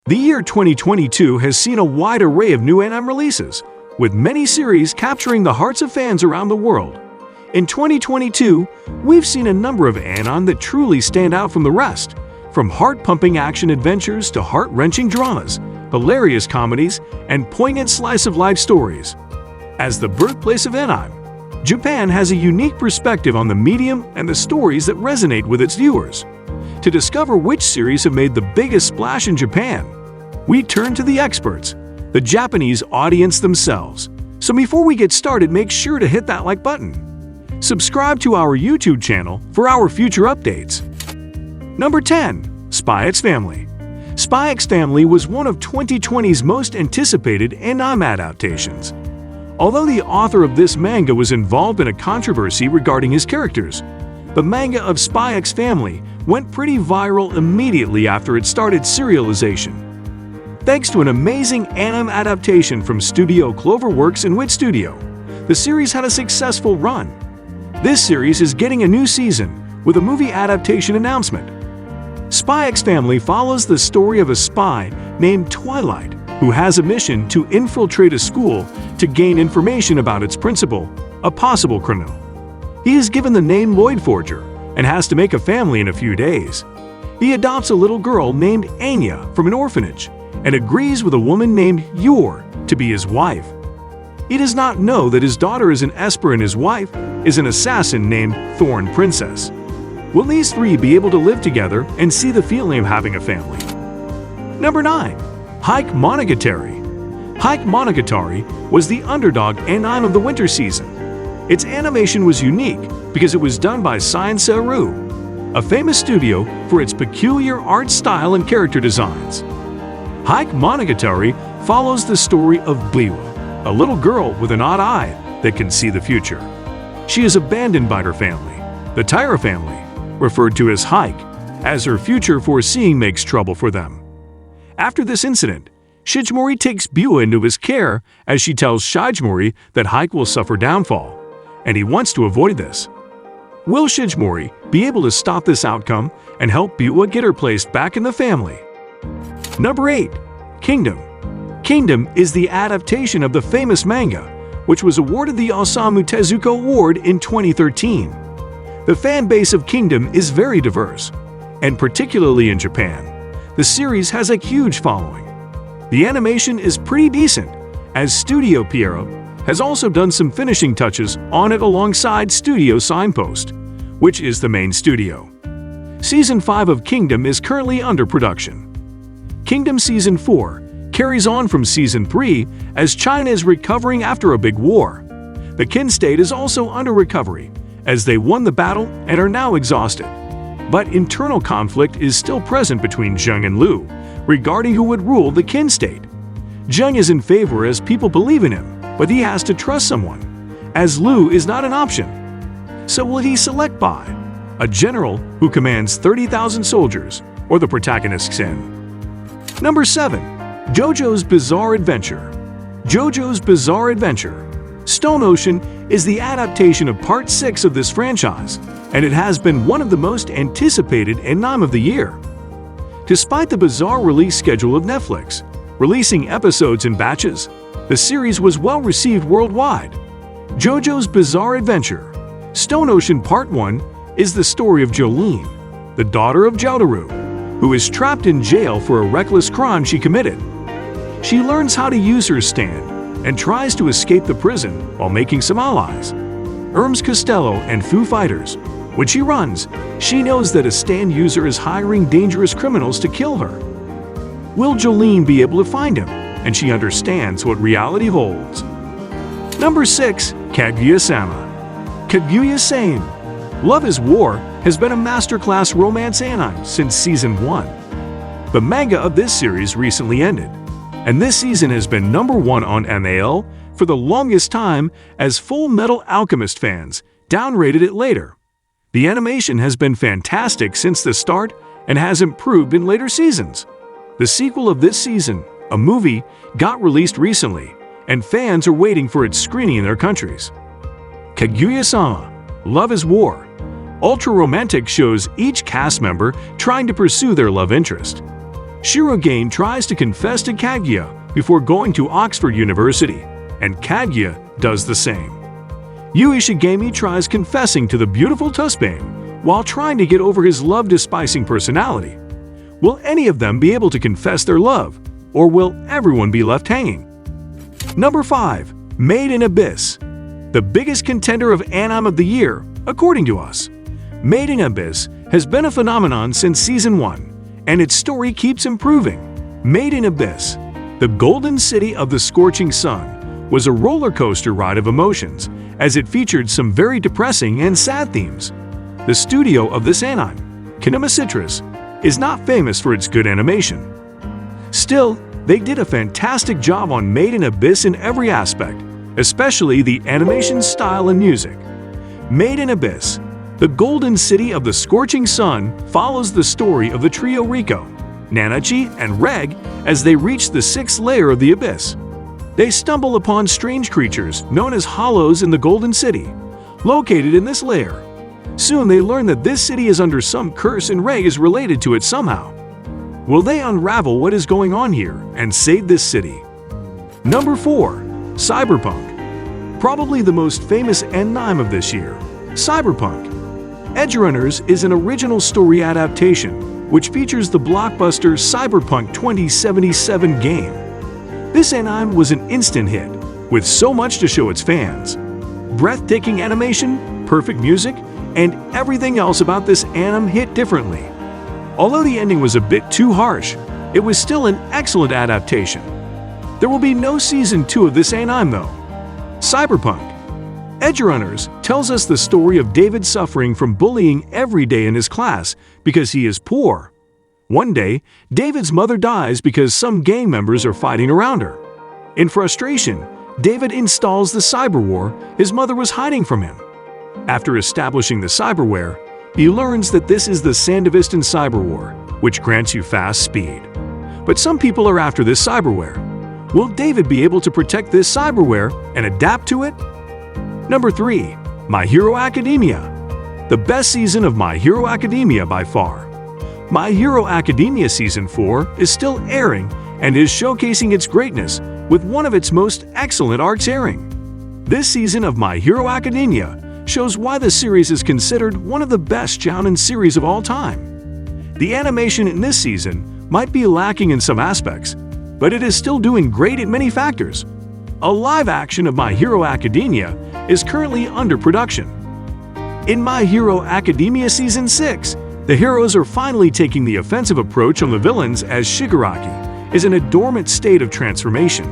The year 2022 has seen a wide array of new anime releases, with many series capturing the hearts of fans around the world. In 2022, we've seen a number of anime that truly stand out from the rest, from heart-pumping action adventures to heart-wrenching dramas, hilarious comedies, and poignant slice-of-life stories. As the birthplace of anime, Japan has a unique perspective on the medium and the stories that resonate with its viewers. To discover which series have made the biggest splash in Japan, we turn to the experts, the Japanese audience themselves. So before we get started, make sure to hit that like button. Subscribe to our YouTube channel for our future updates. Number 10. Spy X Family. Spy X Family was one of 2020's most anticipated anime adaptations. Although the author of this manga was involved in a controversy regarding his characters, the manga of Spy X Family went pretty viral immediately after it started serialization. Thanks to an amazing anime adaptation from Studio Cloverworks and Wit Studio, the series had a successful run. This series is getting a new season with a movie adaptation announcement. Spy X Family follows the story of a spy named Twilight who has a mission to infiltrate a school to gain information about its principal, a possible criminal. He is given the name Lloyd Forger and has to make a family in a few days. He adopts a little girl named Anya from an orphanage and agrees with a woman named Yor to be his wife. He does not know that his daughter is an Esper and his wife is an assassin named Thorn Princess. Will these three be able to live together and see the feeling of having a family? Number 9. Heike Monogatari. Heike Monogatari was the underdog anime of the winter season. Its animation was unique because it was done by Keyaru, a famous studio for its peculiar art style and character designs. Heike Monogatari follows the story of Biwa, a little girl with an odd eye that can see the future. She is abandoned by her family, the Taira family, referred to as Heike, as her future foreseeing makes trouble for them. After this incident, Shijimori takes Biwa into his care as she tells Shijimori that Heike will suffer downfall, and he wants to avoid this. Will Shijimori be able to stop this outcome and help Biwa get her placed back in the family? Number 8. Kingdom. Kingdom is the adaptation of the famous manga, which was awarded the Osamu Tezuka Award in 2013. The fan base of Kingdom is very diverse, and particularly in Japan, the series has a huge following. The animation is pretty decent, as Studio Keyaru has also done some finishing touches on it alongside Studio Signpost, which is the main studio. Season 5 of Kingdom is currently under production. Kingdom Season 4 carries on from Season 3 as China is recovering after a big war. The Qin state is also under recovery, as they won the battle and are now exhausted. But internal conflict is still present between Zheng and Liu regarding who would rule the Qin state. Zheng is in favor as people believe in him, but he has to trust someone, as Liu is not an option. So will he select Bai, a general who commands 30,000 soldiers, or the protagonist Xin? Number 7. JoJo's Bizarre Adventure. JoJo's Bizarre Adventure. Stone Ocean is the adaptation of Part 6 of this franchise, and it has been one of the most anticipated anime of the year. Despite the bizarre release schedule of Netflix, releasing episodes in batches, the series was well received worldwide. JoJo's Bizarre Adventure. Stone Ocean Part 1 is the story of Jolene, the daughter of Jotaro, who is trapped in jail for a reckless crime she committed. She learns how to use her stand and tries to escape the prison while making some allies, Hermes Costello and Foo Fighters. When she runs, she knows that a stand user is hiring dangerous criminals to kill her. Will Jolene be able to find him? And she understands what reality holds. Number 6. Kaguya-sama. Kaguya-sama. Love is War has been a masterclass romance anime since Season 1. The manga of this series recently ended, and this season has been number 1 on MAL for the longest time as Full Metal Alchemist fans downrated it later. The animation has been fantastic since the start and has improved in later seasons. The sequel of this season, a movie, got released recently, and fans are waiting for its screening in their countries. Kaguya-sama, Love is War. Ultra romantic shows each cast member trying to pursue their love interest. Shirogane tries to confess to Kaguya before going to Oxford University, and Kaguya does the same. Yui Shigemi tries confessing to the beautiful Tusbane while trying to get over his love-despising personality. Will any of them be able to confess their love, or will everyone be left hanging? Number 5. Made in Abyss. The biggest contender of anime of the year, according to us. Made in Abyss has been a phenomenon since Season 1, and its story keeps improving. Made in Abyss, the golden city of the scorching sun, was a roller coaster ride of emotions, as it featured some very depressing and sad themes. The studio of this anime, Kinema Citrus, is not famous for its good animation. Still, they did a fantastic job on Made in Abyss in every aspect, especially the animation style and music. Made in Abyss, the golden city of the scorching sun follows the story of the trio Riko, Nanachi, and Reg as they reach the 6th layer of the abyss. They stumble upon strange creatures known as hollows in the golden city, located in this layer. Soon they learn that this city is under some curse and Reg is related to it somehow. Will they unravel what is going on here and save this city? Number 4. Cyberpunk. Probably the most famous anime of this year, Cyberpunk. Edgerunners is an original story adaptation which features the blockbuster Cyberpunk 2077 game. This anime was an instant hit, with so much to show its fans. Breathtaking animation, perfect music, and everything else about this anime hit differently. Although the ending was a bit too harsh, it was still an excellent adaptation. There will be no Season 2 of this anime though. Cyberpunk. Edgerunners tells us the story of David suffering from bullying every day in his class because he is poor. One day, David's mother dies because some gang members are fighting around her. In frustration, David installs the cyberwar his mother was hiding from him. After establishing the cyberware, he learns that this is the Sandevistan cyberwar, which grants you fast speed. But some people are after this cyberware. Will David be able to protect this cyberware and adapt to it? Number 3. My Hero Academia. The best season of My Hero Academia by far. My Hero Academia Season 4 is still airing and is showcasing its greatness with one of its most excellent arcs airing. This season of My Hero Academia shows why the series is considered one of the best shounen series of all time. The animation in this season might be lacking in some aspects, but it is still doing great in many factors. A live action of My Hero Academia is currently under production. In My Hero Academia Season 6, the heroes are finally taking the offensive approach on the villains as Shigaraki is in a dormant state of transformation.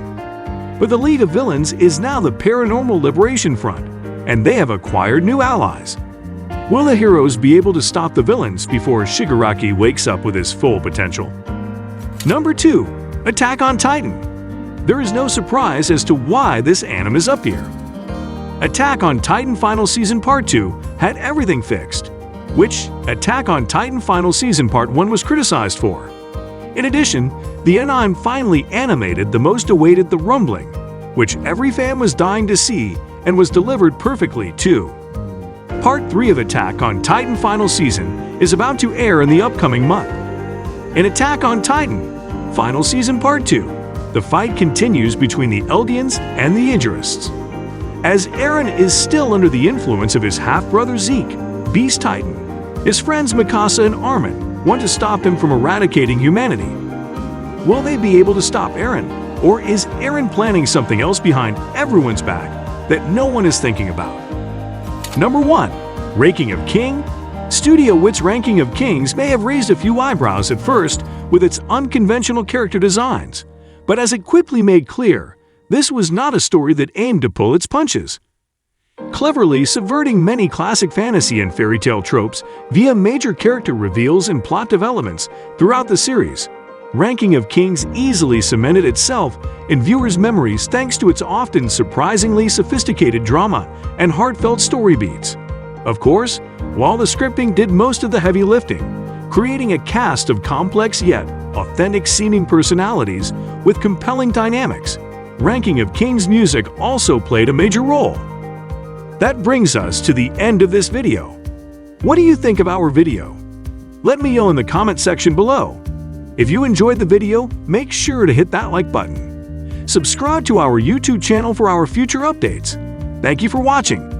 But the League of Villains is now the Paranormal Liberation Front, and they have acquired new allies. Will the heroes be able to stop the villains before Shigaraki wakes up with his full potential? Number 2. Attack on Titan. There is no surprise as to why this anime is up here. Attack on Titan Final Season Part 2 had everything fixed, which Attack on Titan Final Season Part 1 was criticized for. In addition, the anime finally animated the most awaited The Rumbling, which every fan was dying to see and was delivered perfectly too. Part 3 of Attack on Titan Final Season is about to air in the upcoming month. In Attack on Titan Final Season Part 2, the fight continues between the Eldians and the Idrists. As Eren is still under the influence of his half-brother Zeke, Beast Titan, his friends Mikasa and Armin want to stop him from eradicating humanity. Will they be able to stop Eren, or is Eren planning something else behind everyone's back that no one is thinking about? Number 1. Ranking of King. Studio Wit's Ranking of Kings may have raised a few eyebrows at first with its unconventional character designs, but as it quickly made clear, this was not a story that aimed to pull its punches. Cleverly subverting many classic fantasy and fairy tale tropes via major character reveals and plot developments throughout the series, Ranking of Kings easily cemented itself in viewers' memories thanks to its often surprisingly sophisticated drama and heartfelt story beats. Of course, while the scripting did most of the heavy lifting, creating a cast of complex yet authentic-seeming personalities with compelling dynamics, Ranking of Kings music also played a major role. That brings us to the end of this video. What do you think of our video? Let me know in the comment section below. If you enjoyed the video, make sure to hit that like button. Subscribe to our YouTube channel for our future updates. Thank you for watching.